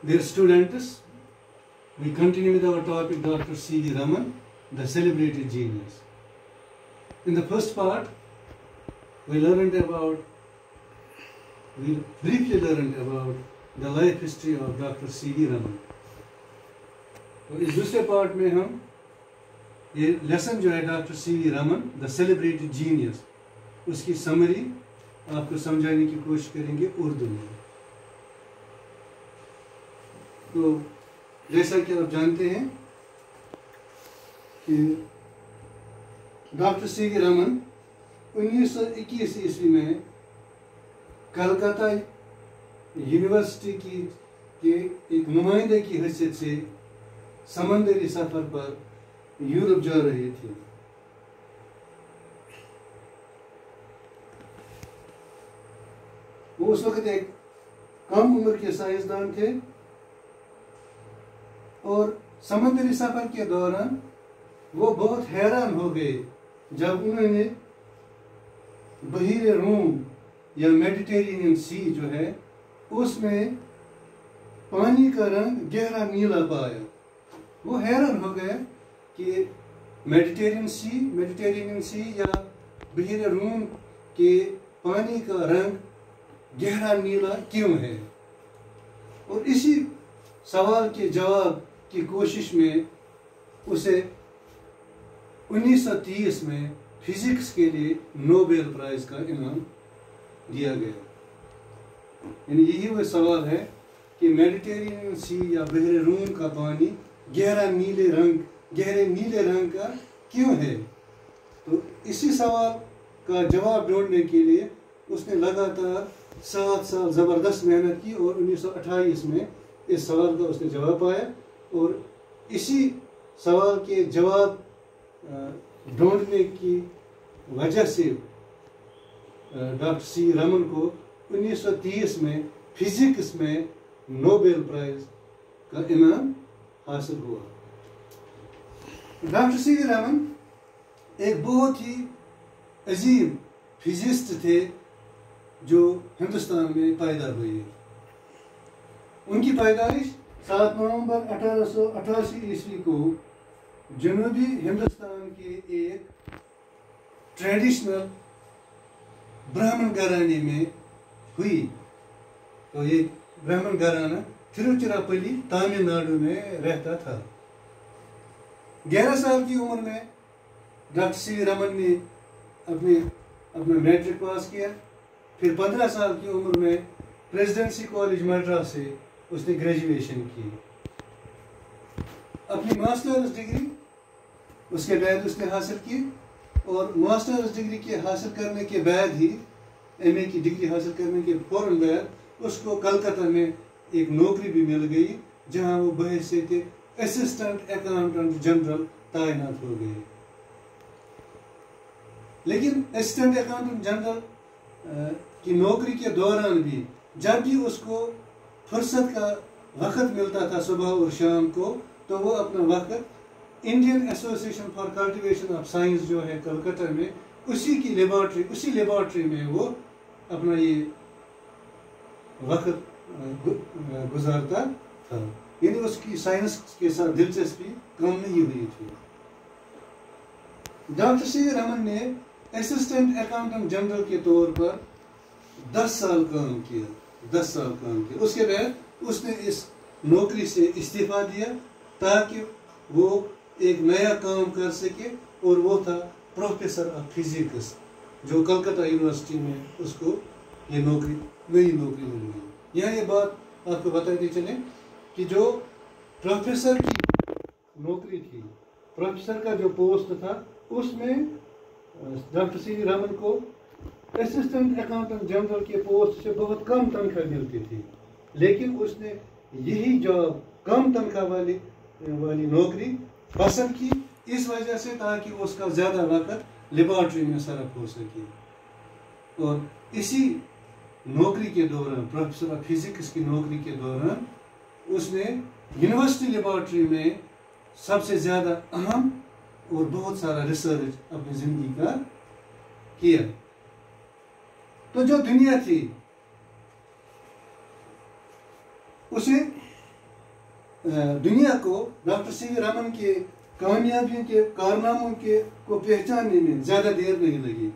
Dear students, we continue with our topic Dr. C.V. Raman, the celebrated genius. In the first part, we briefly learned about the life history of Dr. C.V. Raman. तो इस दूसरे part में हम ये lesson जो है doctor C.V. Raman the celebrated genius उसकी summary आपको समझाने की कोशिश करेंगे उर्दू में। तो जैसा कि आप जानते हैं कि डॉक्टर C.V. रमन 1921 ईस्वी में कलकत्ता यूनिवर्सिटी के एक नुमाइंदे की हैसियत से समंदरी सफर पर यूरोप जा रहे थे। वो उस वक्त एक कम उम्र के साइंसदान थे और समंदरी सफर के दौरान वो बहुत हैरान हो गए जब उन्होंने बहीर रूम या मेडिटेरेनियन सी जो है उसमें पानी का रंग गहरा नीला पाया। वो हैरान हो गए कि मेडिटेरेनियन सी या बहीर रूम के पानी का रंग गहरा नीला क्यों है। और इसी सवाल के जवाब की कोशिश में उसे 1930 में फिजिक्स के लिए नोबेल प्राइज का इनाम दिया गया। यानी यही वो सवाल है कि मेडिटेरेनियन सी या बहरे रूम का पानी गहरे नीले रंग का क्यों है। तो इसी सवाल का जवाब ढूंढने के लिए उसने लगातार 7 साल ज़बरदस्त मेहनत की और 1928 में इस सवाल का उसने जवाब पाया। और इसी सवाल के जवाब ढूंढने की वजह से डॉक्टर C. रमन को 1930 में फिजिक्स में नोबेल प्राइज का इनाम हासिल हुआ। Doctor C.V. रमन एक बहुत ही अजीम फिजिस्ट थे जो हिंदुस्तान में पैदा हुए। उनकी पैदाइश 7 नवंबर 1888 ईस्वी को जनूबी हिंदुस्तान के एक ट्रेडिशनल ब्राह्मण घराने में हुई। तो ये ब्राह्मण घराना तिरुचिरापल्ली तमिलनाडु में रहता था। 11 साल की उम्र में डॉक्टर C.V. रमन ने अपना मैट्रिक पास किया। फिर 15 साल की उम्र में प्रेसिडेंसी कॉलेज मद्रास से उसने ग्रेजुएशन की। अपनी मास्टर्स डिग्री उसके बाद उसने हासिल की और मास्टर्स डिग्री के हासिल करने के बाद ही MA की डिग्री हासिल करने के फौरन बाद उसको कलकत्ता में एक नौकरी भी मिल गई जहां वो बहैसियत असिस्टेंट अकाउंटेंट जनरल तैनात हो गए। लेकिन असिस्टेंट अकाउंटेंट जनरल की नौकरी के दौरान भी जब भी उसको फुर्सत का वक्त मिलता था सुबह और शाम को, तो वो अपना वक्त Indian association for cultivation of science जो है कलकत्ता में उसी लेबॉर्ट्री में वो अपना ये वक्त गुजारता था। यानी उसकी साइंस के साथ दिलचस्पी कम नहीं हुई थी। Doctor C.V. रमन ने असिस्टेंट अकाउंटेंट जनरल के तौर पर 10 साल काम किया। उसके बाद उसने इस नौकरी से इस्तीफा दिया ताकि वो एक नया काम कर सके और वो था प्रोफेसर ऑफ फिजिक्स जो कलकत्ता यूनिवर्सिटी में उसको ये नई नौकरी मिल गई। यहाँ ये बात आपको बताते चले कि जो प्रोफेसर की नौकरी थी, प्रोफेसर का जो पोस्ट था उसमें डॉक्टर C.V. रमन को असिस्टेंट अकाउंटेंट जनरल के पोस्ट से बहुत कम तनख्वाह मिलती थी। लेकिन उसने यही जॉब कम तनख्वाह वाली नौकरी पसंद की इस वजह से ताकि उसका ज़्यादा वक्त लेबॉर्ट्री में सर्फ हो सके। और इसी नौकरी के दौरान प्रोफेसर ऑफ फिजिक्स की नौकरी के दौरान उसने यूनिवर्सिटी लेबॉर्ट्री में सबसे ज़्यादा अहम और बहुत सारा रिसर्च अपनी ज़िंदगी का किया। तो जो दुनिया थी उसे दुनिया को डॉक्टर सी वी रमन के कामयाबियों के कारनामों के को पहचानने में ज़्यादा देर नहीं लगी।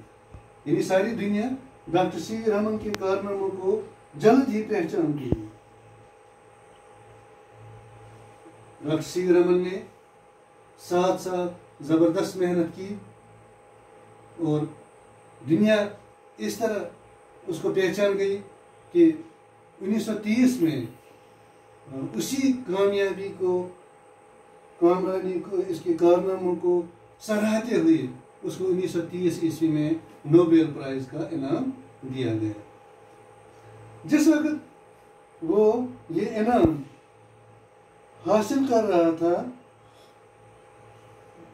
यानी सारी दुनिया डॉक्टर सी वी रमन के कारनामों को जल्द ही पहचान गई। डॉक्टर सी वी रमन ने साथ साथ ज़बरदस्त मेहनत की और दुनिया इस तरह उसको पहचान गई कि 1930 में उसी कामयाबी को, कामरानी को, इसके कारनामों को सराहते हुए उसको 1930 ईस्वी में नोबेल प्राइज का इनाम दिया गया। जिस वक्त वो ये इनाम हासिल कर रहा था,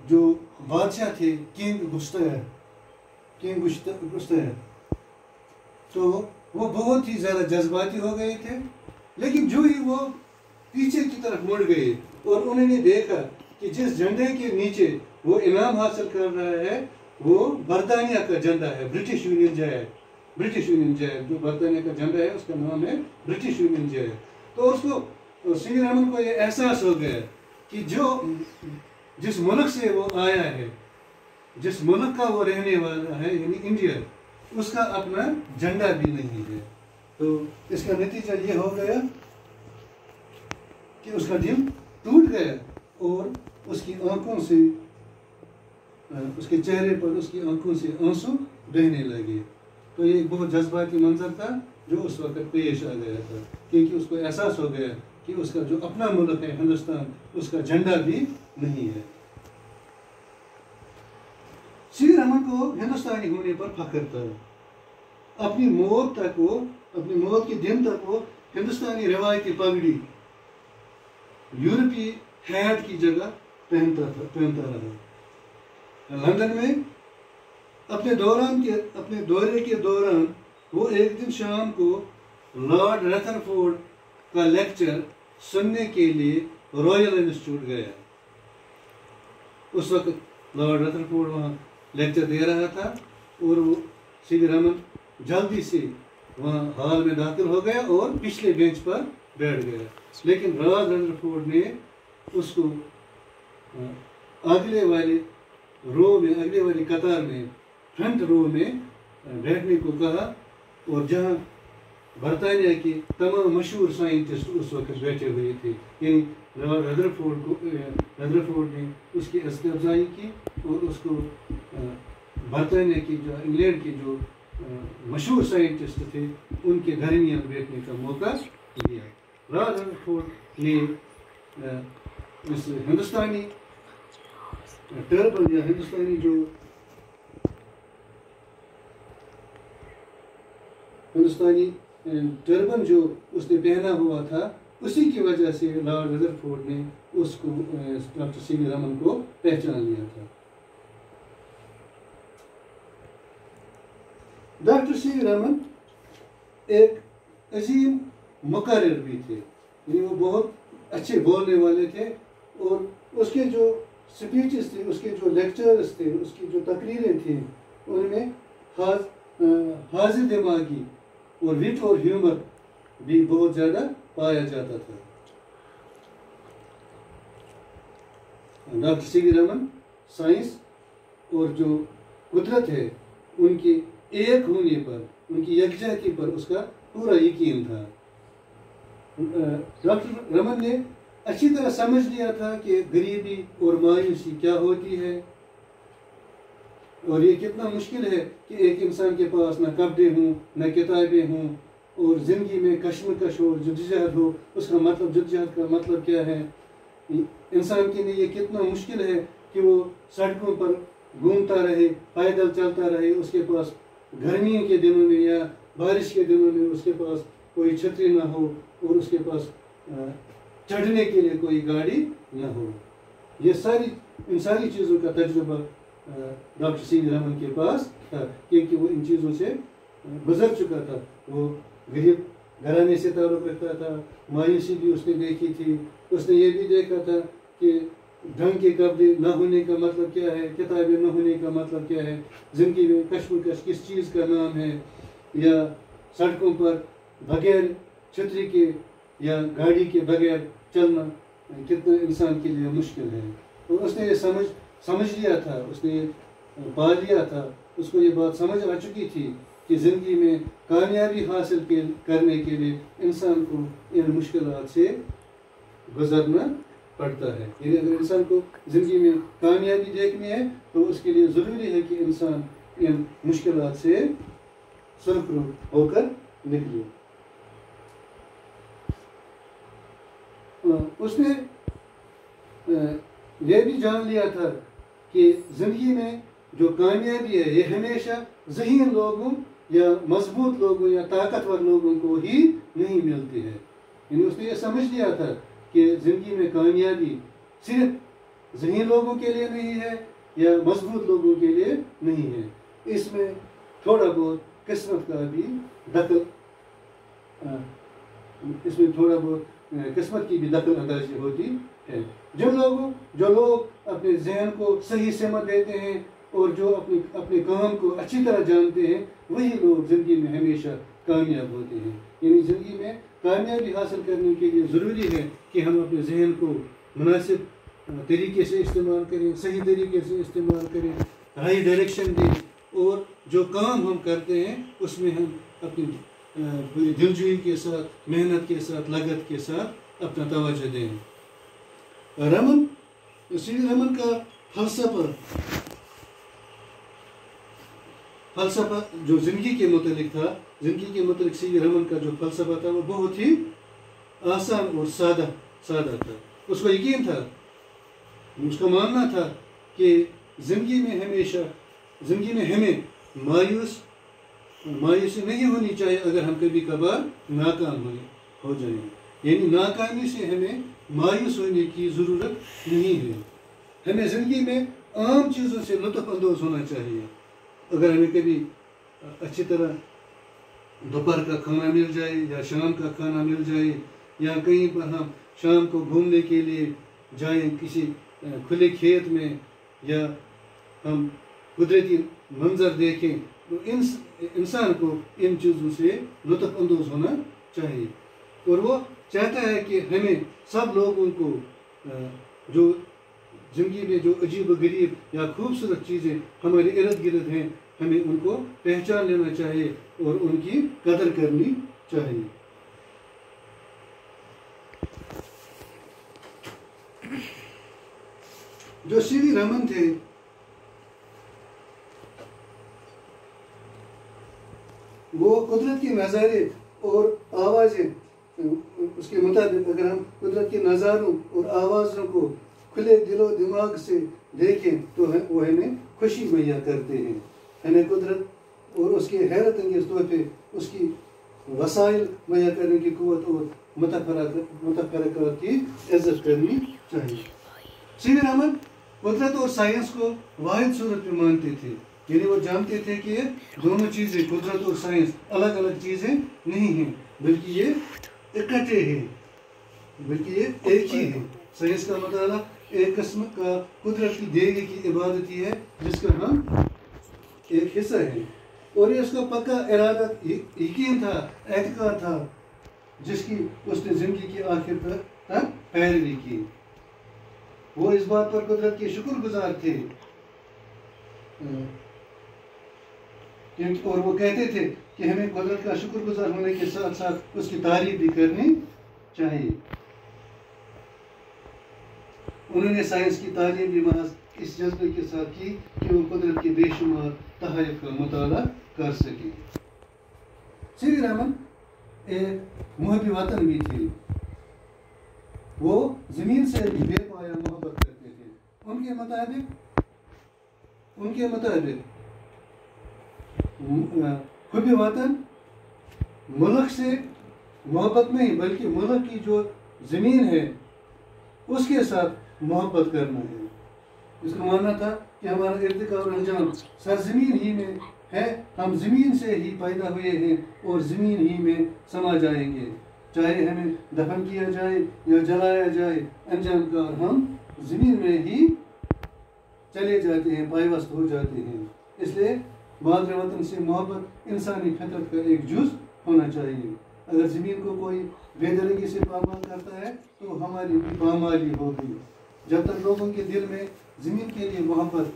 जो बादशाह थे किंग गुस्ताफ, तो वो बहुत ही ज़्यादा जज्बाती हो गए थे। लेकिन जो ही वो पीछे की तरफ मुड़ गए और उन्होंने देखा कि जिस झंडे के नीचे वो इनाम हासिल कर रहा है वो बरतानिया का झंडा है, ब्रिटिश यूनियन जैक, जो बरतानिया का झंडा है उसका नाम है ब्रिटिश यूनियन जैक। तो उसको सी वी रमन को ये एहसास हो गया कि जिस मुल्क से वो आया है, जिस मुल्क का वो रहने वाला है, यानी इंडिया, उसका अपना झंडा भी नहीं है। तो इसका नतीजा ये हो गया कि उसका दिल टूट गया और उसकी आंखों से, उसके चेहरे पर उसकी आंखों से आंसू बहने लगे। तो ये एक बहुत जज्बाती मंजर था जो उस वक्त पेश आ गया था, क्योंकि उसको एहसास हो गया कि उसका जो अपना मुल्क है हिंदुस्तान, उसका झंडा भी नहीं है। सी वी रमन को हिंदुस्तानी होने पर फख्र था। अपनी मौत के दिन तक वो हिंदुस्तानी रिवायती पगड़ी यूरोपीय हैट की जगह पहनता रहा। लंदन में अपने दौरे के दौरान वो एक दिन शाम को लॉर्ड रदरफोर्ड का लेक्चर सुनने के लिए रॉयल इंस्टीट्यूट गया। उस वक्त लॉर्ड रदरफोर्ड वहाँ लेक्चर दे रहा था और वो सी वी रमन जल्दी से वहाँ हॉल में दाखिल हो गया और पिछले बेंच पर बैठ गया। लेकिन लॉर्ड रदरफोर्ड ने उसको अगले वाली कतार में, फ्रंट रो में बैठने को कहा, और जहाँ बरतानिया के तमाम मशहूर साइंटिस्ट उस वक्त बैठे हुए थे। यानी लॉर्ड रदरफोर्ड ने उसकी इज्जत अफजाई की और उसको बरतानिया की, जो इंग्लैंड के जो मशहूर साइंटिस्ट थे, उनके दरमियान बैठने का मौका दिया। लॉर्ड रदरफोर्ड ने इस हिंदुस्तानी टर्बन या हिंदुस्तानी जो टर्बन जो उसने पहना हुआ था, उसी की वजह से लॉर्ड रदरफोर्ड ने उसको, डॉक्टर सी वी रमन को पहचान लिया था। डॉक्टर सी वी रमन एक अजीम मुकर्रिर भी थे, यानी वो बहुत अच्छे बोलने वाले थे और उसके जो स्पीचेस थे, उसके जो लेक्चर्स थे, उसकी जो तकरीरें थी, उनमें हाजिर दिमागी और विट और ह्यूमर भी बहुत ज़्यादा पाया जाता था। Doctor C V Raman science और जो कुदरत है उनके एक होने पर, उनकी यकजहती पर उसका पूरा यकीन था। डॉक्टर रमन ने अच्छी तरह समझ लिया था कि गरीबी और मायूसी क्या होती है और ये कितना मुश्किल है कि एक इंसान के पास न कपड़े हों, न किताबें हों और ज़िंदगी में कश्मकश हो, जद्दोजहद हो। उसका मतलब, जद्दोजहद का मतलब क्या है? इंसान के लिए ये कितना मुश्किल है कि वो सड़कों पर घूमता रहे, पैदल चलता रहे, उसके पास गर्मियों के दिनों में या बारिश के दिनों में उसके पास कोई छतरी ना हो और उसके पास चढ़ने के लिए कोई गाड़ी ना हो। इन सारी चीज़ों का तजुर्बा डॉक्टर सी वी रमन के पास था, क्योंकि वो इन चीज़ों से गुजर चुका था। वो गरीब घराने से ताल्लुक़ रखता था, मायूसी भी उसने देखी थी। उसने ये भी देखा था कि ढंग के कपड़े न होने का मतलब क्या है, किताबें न होने का मतलब क्या है, ज़िंदगी में कश्मकश किस चीज़ का नाम है, या सड़कों पर बगैर छतरी के या गाड़ी के बगैर चलना کتنا انسان کے لیے مشکل ہے. اور اس نے یہ سمجھ لیا تھا, اس نے یہ پا لیا تھا, اس کو یہ بات سمجھ آ چکی تھی کہ زندگی میں کامیابی حاصل کرنے کے لیے انسان کو ان مشکلات سے گزرنا پڑتا ہے. یعنی اگر انسان کو زندگی میں کامیابی دیکھنی ہے تو اس کے لیے ضروری ہے کہ انسان ان مشکلات سے سرخرو ہو کر نکلے. اس نے یہ بھی جان لیا تھا کہ زندگی میں جو کامیابی ہے یہ ہمیشہ ذہین لوگوں یا مضبوط لوگوں یا طاقتور لوگوں کو ہی نہیں ملتی ہے. یعنی اس نے یہ سمجھ لیا تھا کہ زندگی میں کامیابی صرف ذہین لوگوں کے لیے نہیں ہے یا مضبوط لوگوں کے لیے نہیں ہے. اس میں تھوڑا بہت قسمت کا بھی دخل قسمت کی بھی دخل اندازی ہوتی ہے. جو لوگ اپنے ذہن کو صحیح سمت دیتے ہیں اور جو اپنے کام کو اچھی طرح جانتے ہیں وہی لوگ زندگی میں ہمیشہ کامیاب ہوتے ہیں. یعنی زندگی میں کامیابی حاصل کرنے کے لیے ضروری ہے کہ ہم اپنے ذہن کو مناسب طریقے سے استعمال کریں, صحیح طریقے سے استعمال کریں, ہائی ڈائریکشن دیں, اور جو کام ہم کرتے ہیں اس میں ہم اپنی پوری دلجوئی کے ساتھ, محنت کے ساتھ, لگت کے ساتھ اپنا توجہ دیں. سی وی رمن کا فلسفہ جو زندگی کے متعلق تھا, سی وی رمن کا جو فلسفہ تھا وہ بہت ہی آسان اور سادہ تھا. اس کو یقین تھا, اس کا ماننا تھا کہ زندگی میں ہمیں مایوسی نہیں ہونی چاہیے اگر ہم کبھی کبھار ناکام ہو جائیں. یعنی ناکامی سے ہمیں مایوس ہونے کی ضرورت نہیں ہے. ہمیں زندگی میں عام چیزوں سے لطف اندوز ہونا چاہیے. اگر ہمیں کبھی اچھی طرح دوپہر کا کھانا مل جائے یا شام کا کھانا مل جائے, یا کہیں پر ہم شام کو گھومنے کے لیے جائیں کسی کھلے کھیت میں, یا ہم قدرتی منظر دیکھیں, تو انسان کو ان چیزوں سے لطف اندوز ہونا چاہیے. اور وہ چاہتا ہے کہ ہمیں سب لوگوں کو جو زندگی میں جو عجیب و غریب یا خوبصورت چیزیں ہمارے ارد گرد ہیں ہمیں ان کو پہچان لینا چاہیے اور ان کی قدر کرنی چاہیے. جو سی وی رمن تھے وہ قدرت کے نظارے اور آوازیں, اس کے مطابق اگر ہم قدرت کے نظاروں اور آوازوں کو کھلے دل و دماغ سے دیکھیں تو وہ ہمیں خوشی مہیا کرتے ہیں. ہمیں قدرت اور اس کے حیرت انگیز تحفے, اس کی وسائل مہیا کرنے کی قوت اور متفرقات کی عزت کرنی چاہیے. سی وی رمن قدرت اور سائنس کو واحد صورت میں مانتے تھے. یعنی وہ جانتے تھے کہ یہ دونوں چیزیں, قدرت اور سائنس, الگ الگ چیزیں نہیں ہیں بلکہ یہ اکٹھے ہیں, بلکہ یہ ایک ہی ہے. سائنس کا مطالعہ ایک قسم کا قدرت کی دی گئی کی عبادت ہی ہے جس کا ہم ایک حصہ ہے. اور یہ اس کا پکا ارادہ یقین تھا, اعتقاد تھا, جس کی اس نے زندگی کی آخر تک پیروی کی. وہ اس بات پر قدرت کے شکر گزار تھے اور وہ کہتے تھے کہ ہمیں قدرت کا شکر گزار ہونے کے ساتھ ساتھ اس کی تعریف بھی کرنی چاہیے. انہوں نے سائنس کی تعلیم بھی محض اس جذبے کے ساتھ کی کہ وہ قدرت کے بے شمار تحائف کا مطالعہ کر سکے. سی وی رمن ایک محب وطن بھی تھے. وہ زمین سے بھی بے پایا محبت کرتے تھے. ان کے مطابق حب وطن ملک سے محبت نہیں بلکہ ملک کی جو زمین ہے اس کے ساتھ محبت کرنا ہے. اس کا ماننا تھا کہ ہمارا ارتقا اور انجام سرزمین ہی میں ہے. ہم زمین سے ہی پیدا ہوئے ہیں اور زمین ہی میں سما جائیں گے. چاہے ہمیں دفن کیا جائے یا جلایا جائے, انجام کار ہم زمین میں ہی چلے جاتے ہیں, پائیوست ہو جاتے ہیں. اس لیے مادر وطن سے محبت انسانی فطرت کا ایک جز ہونا چاہیے. اگر زمین کو کوئی بے دردی سے پامال کرتا ہے تو ہماری بھی پامالی ہوگی. جب تک لوگوں کے دل میں زمین کے لیے محبت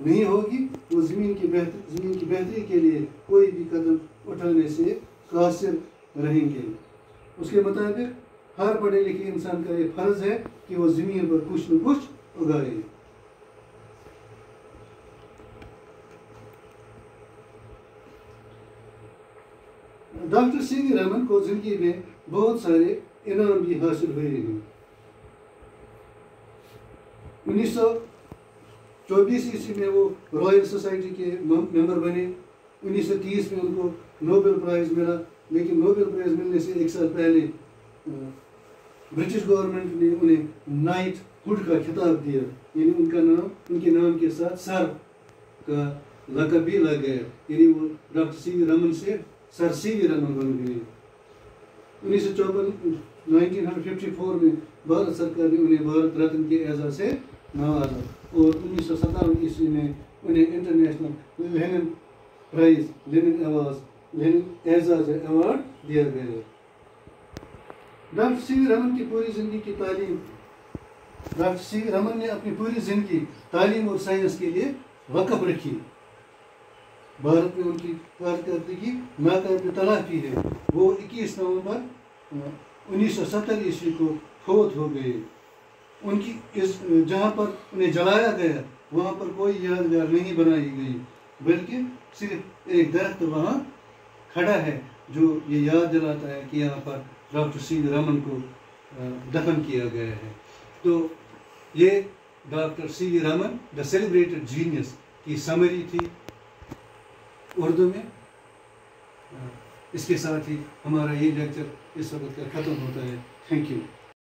نہیں ہوگی وہ زمین کی بہتری کے لیے کوئی بھی قدم اٹھانے سے قاصر رہیں گے. اس کے مطابق ہر پڑھے لکھے انسان کا یہ فرض ہے کہ وہ زمین پر کچھ نہ کچھ اگائے. ڈاکٹر سی وی رمن کو زندگی میں بہت سارے انعام بھی حاصل ہوئے ہیں. 1924 عیسوی میں وہ رائل سوسائٹی کے ممبر بنے. 1930 میں ان کو نوبل پرائز ملا، لیکن نوبل پرائز ملنے سے ایک سال پہلے برٹش گورنمنٹ نے انہیں نائٹ ہوڈ کا خطاب دیا، یعنی ان کے نام کے ساتھ سر کا لقب بھی لگ گیا، یعنی وہ ڈاکٹر سی وی رمن سے سر سی وی رمن بن گئے. 1954 میں بھارت سرکار نے انہیں بھارت رتن کے اعزاز سے نوازا اور 1957 عیسوی میں انہیں انٹرنیشنل لینن پرائز لینن اعزاز ایوارڈ دیا گیا. ڈاکٹر سی وی رمن کی پوری زندگی کی تعلیم ڈاکٹر سی وی رمن نے اپنی پوری زندگی تعلیم اور سائنس کے لیے وقف رکھی. بھارت میں ان کی کارکردگی ناکامی تلافی ہے. وہ 21 نومبر 1970 عیسوی کو فوت ہو گئے. ان کی جہاں پر انہیں جلایا گیا وہاں پر کوئی یادگار نہیں بنائی گئی، بلکہ صرف ایک درخت وہاں کھڑا ہے جو یہ یاد دلاتا ہے کہ یہاں پر ڈاکٹر سی وی رمن کو دفن کیا گیا ہے. تو یہ ڈاکٹر سی وی رمن دا سیلیبریٹڈ جینیس کی سمری تھی اردو میں. اس کے ساتھ ہی ہمارا یہ لیکچر اس وقت کا ختم ہوتا ہے. Thank you.